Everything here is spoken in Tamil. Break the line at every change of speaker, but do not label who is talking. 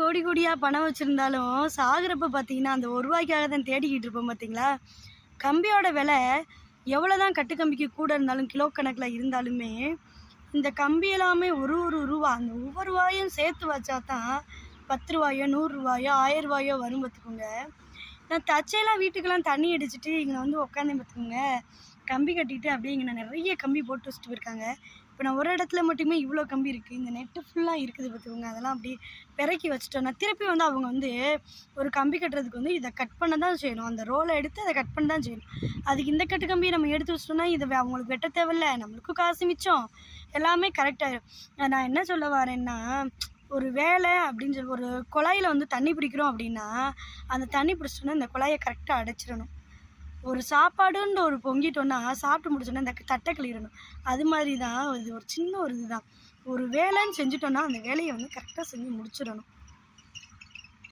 கோடி கோடியாக பணம் வச்சுருந்தாலும் சாகுறப்ப பார்த்தீங்கன்னா அந்த ஒரு ரூபாய்க்காக தான் தேடிக்கிட்டு இருப்போம் பார்த்தீங்களா. கம்பியோட விலை எவ்வளோ தான் கட்டுக்கம்பிக்கு கூட இருந்தாலும் கிலோ கணக்கில் இருந்தாலுமே இந்த கம்பி எல்லாமே ஒரு ஒரு ரூபா அந்த ஒவ்வொரு ரூபாயும் சேர்த்து வச்சா தான் 10 ரூபாயோ 100 ரூபாயோ 1000 ரூபாயோ வரும் பார்த்துக்கோங்க. நான் தச்சையெல்லாம் வீட்டுக்கெல்லாம் தண்ணி அடிச்சுட்டு இங்கே வந்து உட்காந்தேன் பார்த்துக்கோங்க. கம்பி கட்டிட்டு அப்படியே இங்கே நிறைய கம்பி போட்டு வச்சுட்டு போயிருக்காங்க. இப்போ நான் ஒரு இடத்துல மட்டுமே இவ்வளோ கம்பி இருக்குது, இந்த நெட்டு ஃபுல்லாக இருக்குது பார்த்துக்கோங்க. அதெல்லாம் அப்படியே பிறக்கி வச்சுட்டோன்னா திருப்பி வந்து அவங்க வந்து ஒரு கம்பி கட்டுறதுக்கு வந்து இதை கட் பண்ண தான் செய்யணும். அந்த ரோலை எடுத்து அதை கட் பண்ண தான் செய்யணும். அதுக்கு இந்த கட்டு கம்பியை நம்ம எடுத்து வச்சிட்டோம்னா இதை அவங்களுக்கு வெட்ட தேவையில்ல, நம்மளுக்கும் காசு மிச்சம், எல்லாமே கரெக்டாகிடும். நான் என்ன சொல்ல வரேன்னா, ஒரு வேலை அப்படின்னு சொல்லி ஒரு குழாயில் வந்து தண்ணி பிடிக்கிறோம் அப்படின்னா அந்த தண்ணி பிடிச்சிட்டோன்னா இந்த குழாயை கரெக்டாக அடைச்சிடணும். ஒரு சாப்பாடுன்ற ஒரு பொங்கிட்டோன்னா சாப்பிட்டு முடிச்சோன்னா இந்த தட்டை கிளிடணும். அது மாதிரி தான் இது ஒரு சின்ன ஒரு இதுதான். ஒரு வேலைன்னு செஞ்சுட்டோன்னா அந்த வேலையை வந்து கரெக்டாக செஞ்சு முடிச்சிடணும்.